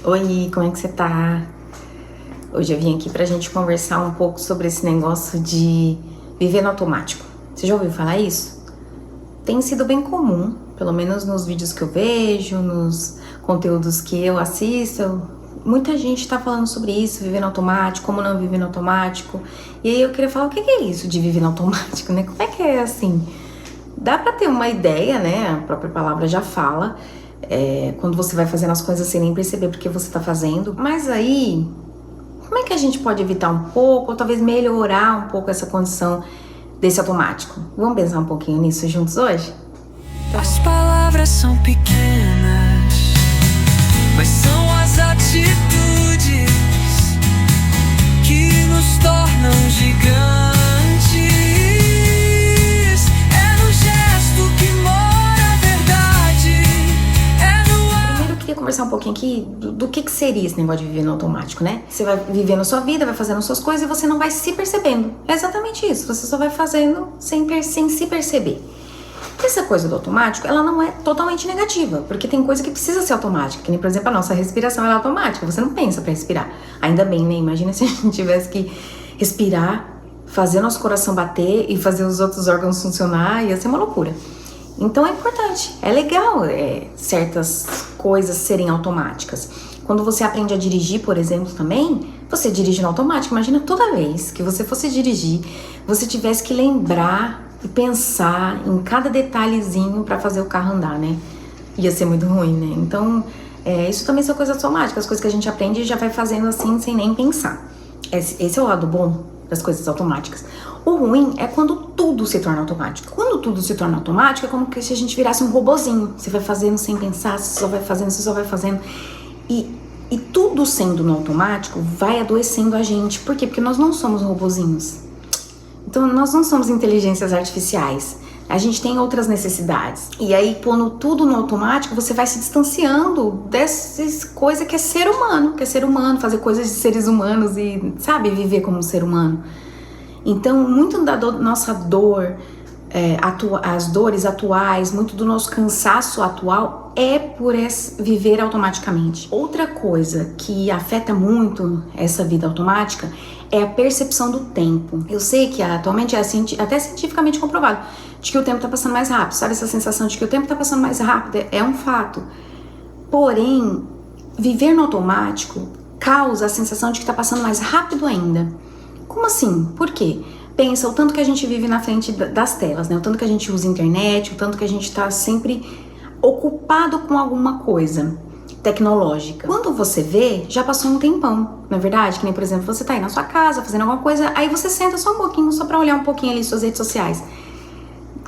Oi, como é que você tá? Hoje eu vim aqui pra gente conversar um pouco sobre esse negócio de viver no automático. Você já ouviu falar isso? Tem sido bem comum, pelo menos nos vídeos que eu vejo, nos conteúdos que eu assisto. Muita gente tá falando sobre isso, viver no automático, como não viver no automático. E aí eu queria falar, o que é isso de viver no automático, né? Como é que é assim? Dá pra ter uma ideia, né? A própria palavra já fala. Quando você vai fazendo as coisas sem nem perceber porque você tá fazendo. Mas aí, como é que a gente pode evitar um pouco, ou talvez melhorar um pouco essa condição desse automático? Vamos pensar um pouquinho nisso juntos hoje? As palavras são pequenas, mas são as atitudes que nos tornam gigantes. É no gesto que mora a verdade. Primeiro eu queria conversar um pouquinho aqui do que seria esse negócio de viver no automático, né? Você vai vivendo a sua vida, vai fazendo suas coisas e você não vai se percebendo. É exatamente isso, você só vai fazendo sem se perceber. Essa coisa do automático, ela não é totalmente negativa, porque tem coisa que precisa ser automática, que nem, por exemplo, a nossa respiração é automática, você não pensa pra respirar. Ainda bem, né? Imagina se a gente tivesse que respirar, fazer nosso coração bater e fazer os outros órgãos funcionar, ia ser uma loucura. Então é importante, é legal certas coisas serem automáticas. Quando você aprende a dirigir, por exemplo, também, você dirige no automático. Imagina toda vez que você fosse dirigir, você tivesse que lembrar e pensar em cada detalhezinho para fazer o carro andar, né? Ia ser muito ruim, né? Então, isso também são coisas automáticas, coisas que a gente aprende e já vai fazendo assim, sem nem pensar. Esse é o lado bom das coisas automáticas. O ruim é quando tudo se torna automático. Quando tudo se torna automático, é como se a gente virasse um robozinho. Você vai fazendo sem pensar, você só vai fazendo, você só vai fazendo. E tudo sendo no automático vai adoecendo a gente. Por quê? Porque nós não somos robozinhos. Então, nós não somos inteligências artificiais. A gente tem outras necessidades. E aí, pondo tudo no automático, você vai se distanciando dessas coisas que é ser humano, fazer coisas de seres humanos e, sabe, viver como um ser humano. Então, muito da nossa dor, as dores atuais, muito do nosso cansaço atual é por viver automaticamente. Outra coisa que afeta muito essa vida automática é a percepção do tempo. Eu sei que atualmente é até cientificamente comprovado de que o tempo tá passando mais rápido, sabe? Essa sensação de que o tempo tá passando mais rápido é um fato. Porém, viver no automático causa a sensação de que tá passando mais rápido ainda. Como assim? Por quê? Pensa o tanto que a gente vive na frente das telas, né? O tanto que a gente usa a internet, o tanto que a gente tá sempre ocupado com alguma coisa tecnológica. Quando você vê, já passou um tempão, não é verdade? Que nem, por exemplo, você tá aí na sua casa fazendo alguma coisa, aí você senta só um pouquinho, só pra olhar um pouquinho ali suas redes sociais.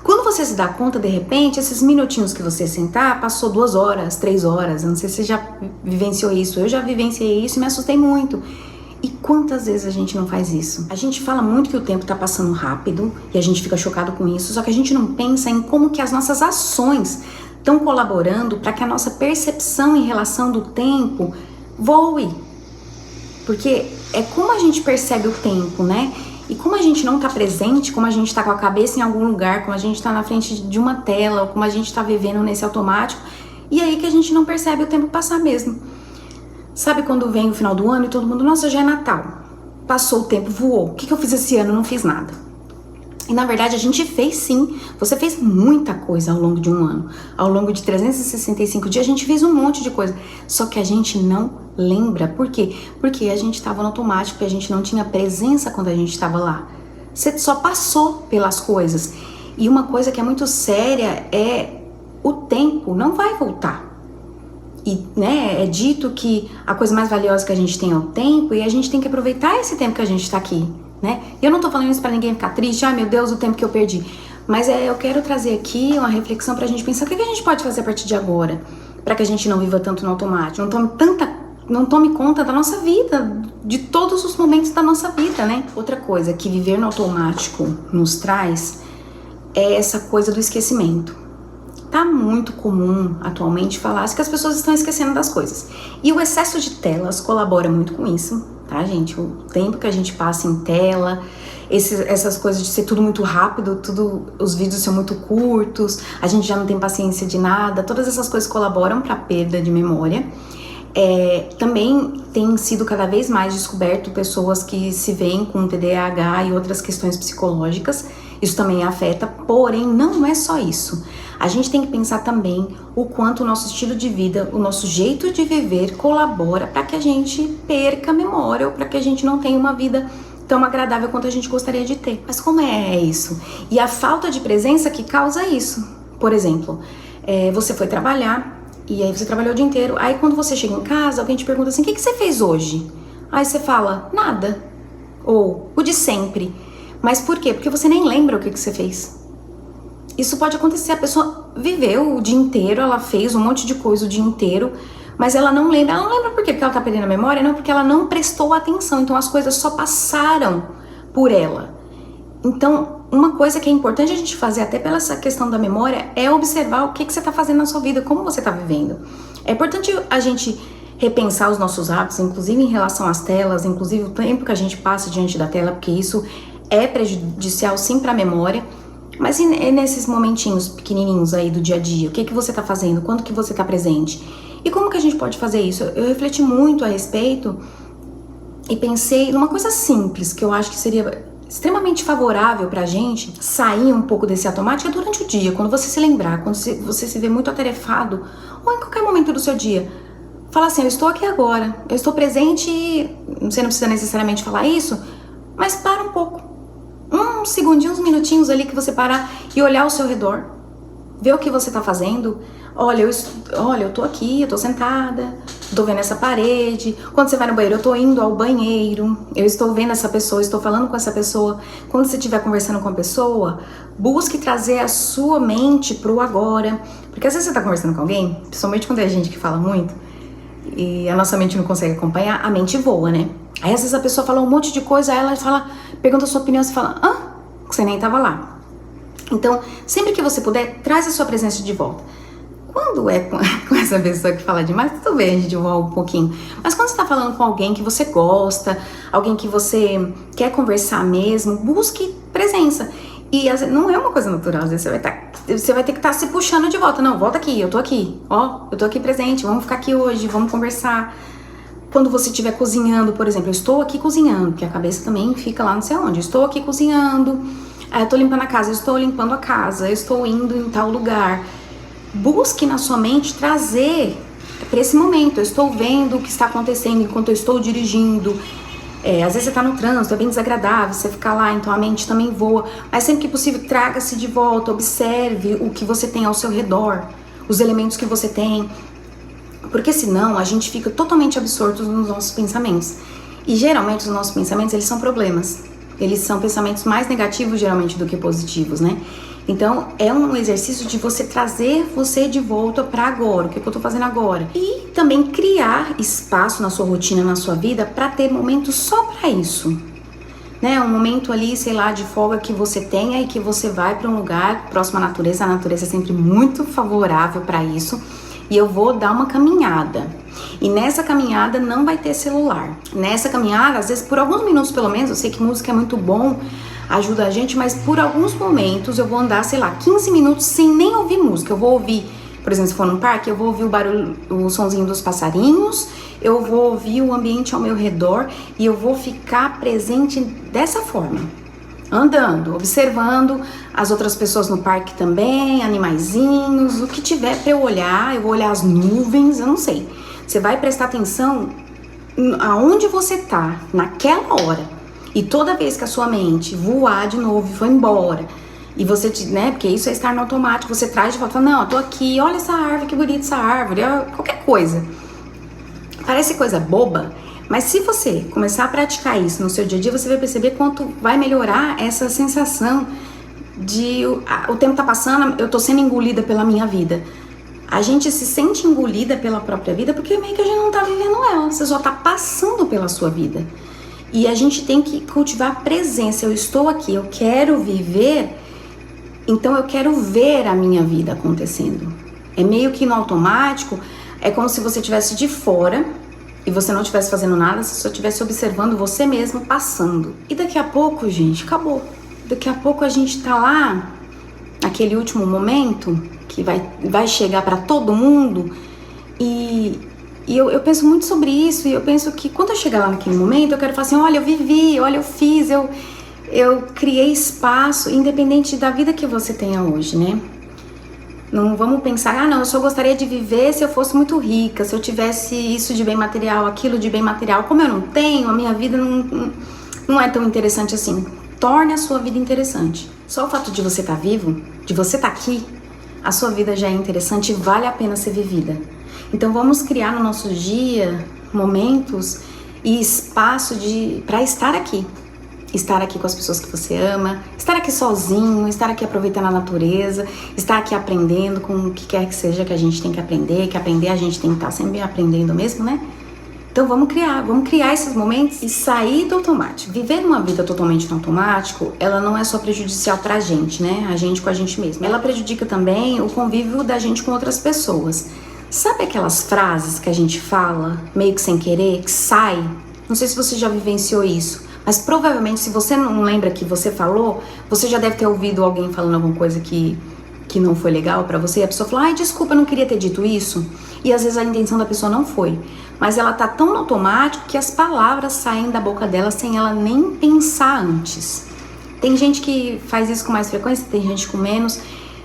Quando você se dá conta, de repente, esses minutinhos que você sentar, passou 2 horas, 3 horas, eu não sei se você já vivenciou isso, eu já vivenciei isso e me assustei muito. E quantas vezes a gente não faz isso? A gente fala muito que o tempo tá passando rápido e a gente fica chocado com isso, só que a gente não pensa em como que as nossas ações estão colaborando para que a nossa percepção em relação do tempo voe. Porque é como a gente percebe o tempo, né? E como a gente não tá presente, como a gente tá com a cabeça em algum lugar, como a gente tá na frente de uma tela, ou como a gente tá vivendo nesse automático, e aí que a gente não percebe o tempo passar mesmo. Sabe quando vem o final do ano e todo mundo, nossa, já é Natal. Passou o tempo, voou. O que eu fiz esse ano? Não fiz nada. E na verdade a gente fez sim. Você fez muita coisa ao longo de um ano. Ao longo de 365 dias a gente fez um monte de coisa. Só que a gente não lembra. Por quê? Porque a gente estava no automático, a gente não tinha presença quando a gente estava lá. Você só passou pelas coisas. E uma coisa que é muito séria é o tempo não vai voltar. E, né, é dito que a coisa mais valiosa que a gente tem é o tempo e a gente tem que aproveitar esse tempo que a gente tá aqui, né? E eu não tô falando isso pra ninguém ficar triste, ai meu Deus, o tempo que eu perdi. Mas eu quero trazer aqui uma reflexão pra gente pensar o que a gente pode fazer a partir de agora pra que a gente não viva tanto no automático, não tome conta da nossa vida, de todos os momentos da nossa vida, né? Outra coisa que viver no automático nos traz é essa coisa do esquecimento. Tá muito comum atualmente falar que as pessoas estão esquecendo das coisas. E o excesso de telas colabora muito com isso, tá, gente? O tempo que a gente passa em tela, essas coisas de ser tudo muito rápido, os vídeos são muito curtos, a gente já não tem paciência de nada, todas essas coisas colaboram para a perda de memória. Também tem sido cada vez mais descoberto pessoas que se veem com TDAH e outras questões psicológicas. Isso também afeta, porém não é só isso. A gente tem que pensar também o quanto o nosso estilo de vida, o nosso jeito de viver colabora para que a gente perca a memória ou para que a gente não tenha uma vida tão agradável quanto a gente gostaria de ter. Mas como é isso? E a falta de presença que causa isso. Por exemplo, você foi trabalhar e aí você trabalhou o dia inteiro. Aí quando você chega em casa, alguém te pergunta assim, o que você fez hoje? Aí você fala, nada. Ou, o de sempre. Mas por quê? Porque você nem lembra o que você fez. Isso pode acontecer, a pessoa viveu o dia inteiro, ela fez um monte de coisa o dia inteiro, mas ela não lembra. Ela não lembra por quê? Porque ela tá perdendo a memória? Não, porque ela não prestou atenção. Então as coisas só passaram por ela. Então, uma coisa que é importante a gente fazer, até pela essa questão da memória, é observar o que você tá fazendo na sua vida, como você tá vivendo. É importante a gente repensar os nossos hábitos, inclusive em relação às telas, inclusive o tempo que a gente passa diante da tela, porque isso é prejudicial sim para a memória. Mas e nesses momentinhos pequenininhos aí do dia a dia, o que você tá fazendo, quanto que você tá presente? E como que a gente pode fazer isso? Eu refleti muito a respeito e pensei numa coisa simples, que eu acho que seria extremamente favorável pra gente sair um pouco desse automático durante o dia, quando você se lembrar, quando você se vê muito atarefado, ou em qualquer momento do seu dia. Fala assim, eu estou aqui agora, eu estou presente e você não precisa necessariamente falar isso, mas para um pouco. Uns segundinhos, uns minutinhos ali que você parar e olhar ao seu redor. Ver o que você tá fazendo. Olha, eu tô aqui, eu tô sentada, tô vendo essa parede. Quando você vai no banheiro, eu tô indo ao banheiro. Eu estou vendo essa pessoa, estou falando com essa pessoa. Quando você estiver conversando com a pessoa, busque trazer a sua mente pro agora. Porque às vezes você tá conversando com alguém, principalmente quando é gente que fala muito, e a nossa mente não consegue acompanhar, a mente voa, né? Aí às vezes a pessoa fala um monte de coisa, aí ela fala, pergunta a sua opinião, você fala, você nem tava lá. Então, sempre que você puder, traz a sua presença de volta. Quando é com essa pessoa que fala demais, tudo bem, a gente voa um pouquinho. Mas quando você tá falando com alguém que você gosta, alguém que você quer conversar mesmo, busque presença. E não é uma coisa natural, às vezes você vai ter que estar se puxando de volta. Não, volta aqui, eu tô aqui. Eu tô aqui presente, vamos ficar aqui hoje, vamos conversar. Quando você estiver cozinhando, por exemplo, eu estou aqui cozinhando, porque a cabeça também fica lá não sei onde. Eu estou aqui cozinhando, eu tô limpando a casa, eu estou limpando a casa, eu estou indo em tal lugar. Busque na sua mente trazer para esse momento. Eu estou vendo o que está acontecendo enquanto eu estou dirigindo. Às vezes você tá no trânsito, é bem desagradável você ficar lá, então a mente também voa. Mas sempre que possível, traga-se de volta, observe o que você tem ao seu redor, os elementos que você tem. Porque senão a gente fica totalmente absorto nos nossos pensamentos. E geralmente os nossos pensamentos, eles são problemas. Eles são pensamentos mais negativos geralmente do que positivos, né? Então é um exercício de você trazer você de volta para agora, o que eu tô fazendo agora. E também criar espaço na sua rotina, na sua vida, para ter momentos só para isso. Né? Um momento ali, sei lá, de folga que você tenha e que você vai para um lugar próximo à natureza. A natureza é sempre muito favorável para isso. E eu vou dar uma caminhada. E nessa caminhada não vai ter celular. Nessa caminhada, às vezes por alguns minutos pelo menos, eu sei que música é muito bom, ajuda a gente, mas por alguns momentos eu vou andar, sei lá, 15 minutos sem nem ouvir música. Eu vou ouvir, por exemplo, se for num parque, eu vou ouvir o barulho, o sonzinho dos passarinhos, eu vou ouvir o ambiente ao meu redor e eu vou ficar presente dessa forma. Andando, observando as outras pessoas no parque também, animaizinhos, o que tiver pra eu olhar, eu vou olhar as nuvens, eu não sei. Você vai prestar atenção aonde você tá, naquela hora. E toda vez que a sua mente voar de novo e for embora, e você, né, porque isso é estar no automático, você traz de volta, fala, não, eu tô aqui, olha essa árvore, que bonita essa árvore, qualquer coisa. Parece coisa boba, mas se você começar a praticar isso no seu dia a dia, você vai perceber quanto vai melhorar essa sensação de o tempo tá passando, eu tô sendo engolida pela minha vida. A gente se sente engolida pela própria vida porque meio que a gente não tá vivendo ela, você só tá passando pela sua vida. E a gente tem que cultivar presença. Eu estou aqui, eu quero viver, então eu quero ver a minha vida acontecendo. É meio que no automático, é como se você estivesse de fora e você não estivesse fazendo nada, você só estivesse observando você mesmo passando. E daqui a pouco, gente, acabou. Daqui a pouco a gente tá lá, naquele último momento, que vai chegar pra todo mundo, e E eu penso muito sobre isso, e eu penso que quando eu chegar lá naquele momento, eu quero falar assim, olha, eu vivi, olha, eu fiz, eu criei espaço, independente da vida que você tenha hoje, né? Não vamos pensar, não, eu só gostaria de viver se eu fosse muito rica, se eu tivesse isso de bem material, aquilo de bem material. Como eu não tenho, a minha vida não é tão interessante assim. Torne a sua vida interessante. Só o fato de você estar vivo, de você estar aqui, a sua vida já é interessante e vale a pena ser vivida. Então vamos criar no nosso dia momentos e espaço para estar aqui. Estar aqui com as pessoas que você ama, estar aqui sozinho, estar aqui aproveitando a natureza, estar aqui aprendendo com o que quer que seja que a gente tem que aprender a gente tem que estar sempre aprendendo mesmo, né? Então vamos criar esses momentos e sair do automático. Viver uma vida totalmente no automático, ela não é só prejudicial pra gente, né? A gente com a gente mesmo. Ela prejudica também o convívio da gente com outras pessoas. Sabe aquelas frases que a gente fala, meio que sem querer, que sai? Não sei se você já vivenciou isso, mas provavelmente se você não lembra que você falou, você já deve ter ouvido alguém falando alguma coisa que não foi legal pra você, e a pessoa falou, ai, desculpa, eu não queria ter dito isso. E às vezes a intenção da pessoa não foi, mas ela tá tão no automático que as palavras saem da boca dela sem ela nem pensar antes. Tem gente que faz isso com mais frequência, tem gente com menos,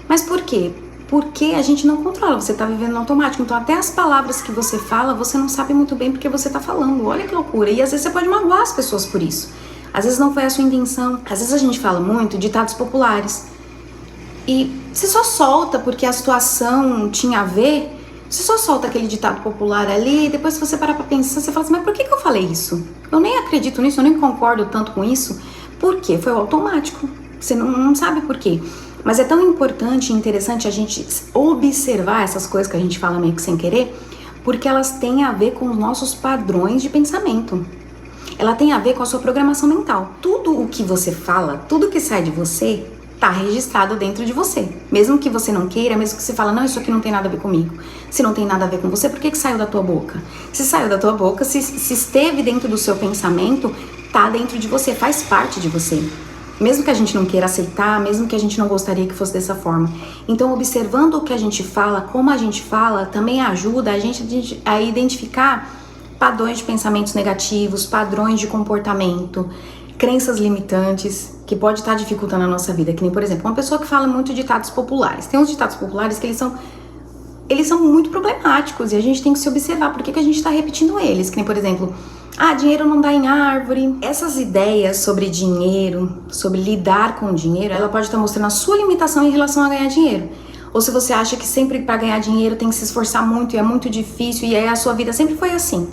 mas por quê? Porque a gente não controla, você tá vivendo no automático, então até as palavras que você fala, você não sabe muito bem porque você tá falando, olha que loucura, e às vezes você pode magoar as pessoas por isso, às vezes não foi a sua intenção, às vezes a gente fala muito ditados populares, e você só solta porque a situação tinha a ver, você só solta aquele ditado popular ali, e depois se você parar pra pensar, você fala assim, mas por que eu falei isso? Eu nem acredito nisso, eu nem concordo tanto com isso, porque foi o automático, você não sabe por quê. Mas é tão importante e interessante a gente observar essas coisas que a gente fala meio que sem querer, porque elas têm a ver com os nossos padrões de pensamento. Ela tem a ver com a sua programação mental. Tudo o que você fala, tudo que sai de você, tá registrado dentro de você. Mesmo que você não queira, mesmo que você fala, não, isso aqui não tem nada a ver comigo. Se não tem nada a ver com você, por que saiu da tua boca? Se saiu da tua boca, se esteve dentro do seu pensamento, tá dentro de você, faz parte de você. Mesmo que a gente não queira aceitar, mesmo que a gente não gostaria que fosse dessa forma. Então, observando o que a gente fala, como a gente fala, também ajuda a gente a identificar padrões de pensamentos negativos, padrões de comportamento, crenças limitantes, que pode estar dificultando a nossa vida. Que nem, por exemplo, uma pessoa que fala muito ditados populares. Tem uns ditados populares que eles são muito problemáticos e a gente tem que se observar por que a gente está repetindo eles. Que nem, por exemplo, dinheiro não dá em árvore. Essas ideias sobre dinheiro, sobre lidar com o dinheiro, ela pode estar mostrando a sua limitação em relação a ganhar dinheiro. Ou se você acha que sempre para ganhar dinheiro tem que se esforçar muito e é muito difícil e aí a sua vida sempre foi assim.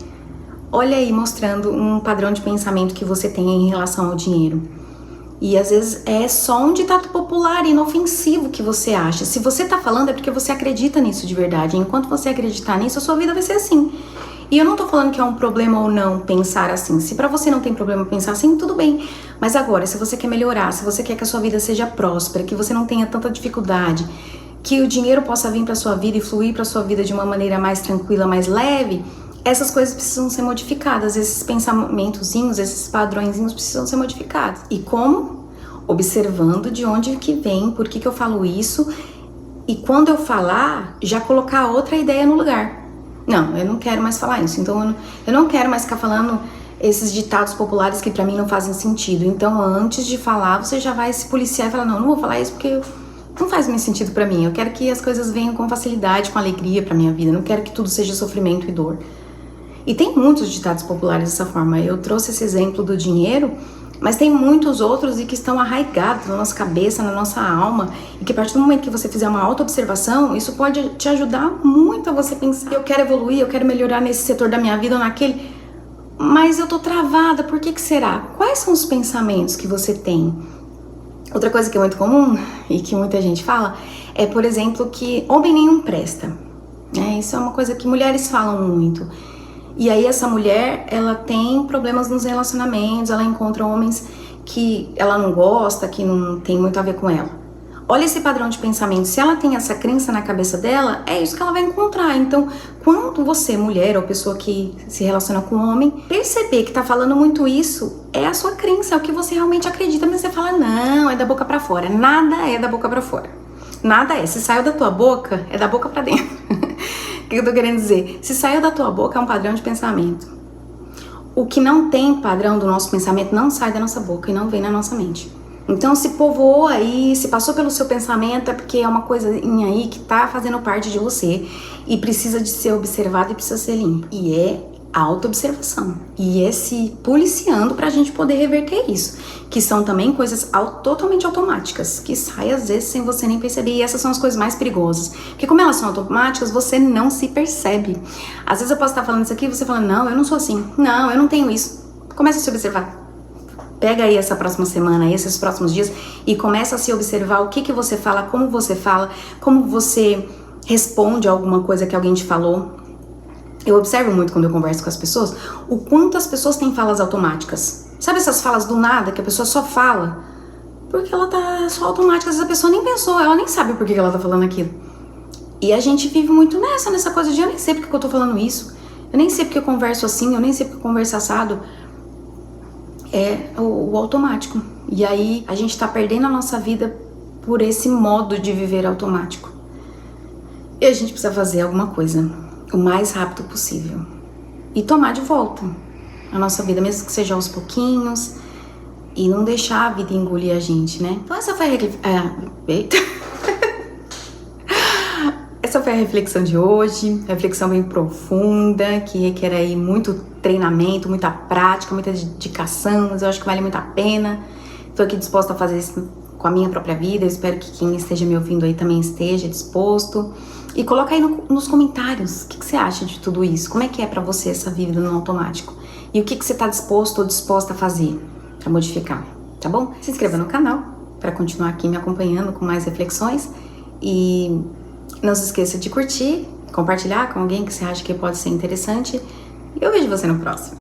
Olha aí, mostrando um padrão de pensamento que você tem em relação ao dinheiro. E às vezes é só um ditado popular e inofensivo que você acha. Se você tá falando é porque você acredita nisso de verdade. Enquanto você acreditar nisso, a sua vida vai ser assim. E eu não tô falando que é um problema ou não pensar assim. Se pra você não tem problema pensar assim, tudo bem. Mas agora, se você quer melhorar, se você quer que a sua vida seja próspera, que você não tenha tanta dificuldade, que o dinheiro possa vir pra sua vida e fluir pra sua vida de uma maneira mais tranquila, mais leve, essas coisas precisam ser modificadas. Esses pensamentozinhos, esses padrõezinhos precisam ser modificados. E como? Observando de onde que vem, por que eu falo isso. E quando eu falar, já colocar outra ideia no lugar. Não, eu não quero mais falar isso, então eu não quero mais ficar falando esses ditados populares que pra mim não fazem sentido. Então antes de falar, você já vai se policiar e falar, não vou falar isso porque não faz mais sentido pra mim. Eu quero que as coisas venham com facilidade, com alegria pra minha vida, não quero que tudo seja sofrimento e dor. E tem muitos ditados populares dessa forma. Eu trouxe esse exemplo do dinheiro, mas tem muitos outros e que estão arraigados na nossa cabeça, na nossa alma, e que a partir do momento que você fizer uma auto-observação, isso pode te ajudar muito a você pensar, eu quero evoluir, eu quero melhorar nesse setor da minha vida ou naquele, mas eu tô travada, por que será? Quais são os pensamentos que você tem? Outra coisa que é muito comum e que muita gente fala é, por exemplo, que homem nenhum presta, né? Isso é uma coisa que mulheres falam muito. E aí essa mulher, ela tem problemas nos relacionamentos, ela encontra homens que ela não gosta, que não tem muito a ver com ela. Olha esse padrão de pensamento, se ela tem essa crença na cabeça dela, é isso que ela vai encontrar. Então, quando você, mulher ou pessoa que se relaciona com homem, perceber que tá falando muito isso, é a sua crença, é o que você realmente acredita, mas você fala, não, é da boca pra fora. Nada é da boca pra fora. Nada é. Se saiu da tua boca, é da boca pra dentro. que eu tô querendo dizer? Se saiu da tua boca é um padrão de pensamento. O que não tem padrão do nosso pensamento não sai da nossa boca e não vem na nossa mente. Então se povoou aí, se passou pelo seu pensamento, é porque é uma coisinha aí que tá fazendo parte de você e precisa de ser observado e precisa ser limpo. E é autoobservação. E é se policiando pra gente poder reverter isso. Que são também coisas totalmente automáticas, que saem às vezes sem você nem perceber. E essas são as coisas mais perigosas. Porque como elas são automáticas, você não se percebe. Às vezes eu posso estar falando isso aqui e você falando, não, eu não sou assim. Não, eu não tenho isso. Começa a se observar. Pega aí essa próxima semana, esses próximos dias e começa a se observar o que você fala, como você responde a alguma coisa que alguém te falou. Eu observo muito quando eu converso com as pessoas, o quanto as pessoas têm falas automáticas. Sabe essas falas do nada, que a pessoa só fala? Porque ela tá só automática, às vezes a pessoa nem pensou, ela nem sabe por que ela tá falando aquilo. E a gente vive muito nessa coisa de eu nem sei porque eu tô falando isso, eu nem sei porque eu converso assim, eu nem sei porque eu converso assado. É o automático. E aí a gente tá perdendo a nossa vida por esse modo de viver automático. E a gente precisa fazer alguma coisa o mais rápido possível e tomar de volta a nossa vida, mesmo que seja aos pouquinhos, e não deixar a vida engolir a gente, né? Então essa foi a reflexão de hoje, reflexão bem profunda, que requer aí muito treinamento, muita prática, muita dedicação, mas eu acho que vale muito a pena. Estou aqui disposta a fazer isso com a minha própria vida, eu espero que quem esteja me ouvindo aí também esteja disposto. E coloca aí nos comentários, o que você acha de tudo isso? Como é que é pra você essa vida no automático? E o que você tá disposto ou disposta a fazer pra modificar, tá bom? Se inscreva no canal pra continuar aqui me acompanhando com mais reflexões. E não se esqueça de curtir, compartilhar com alguém que você acha que pode ser interessante. E eu vejo você no próximo.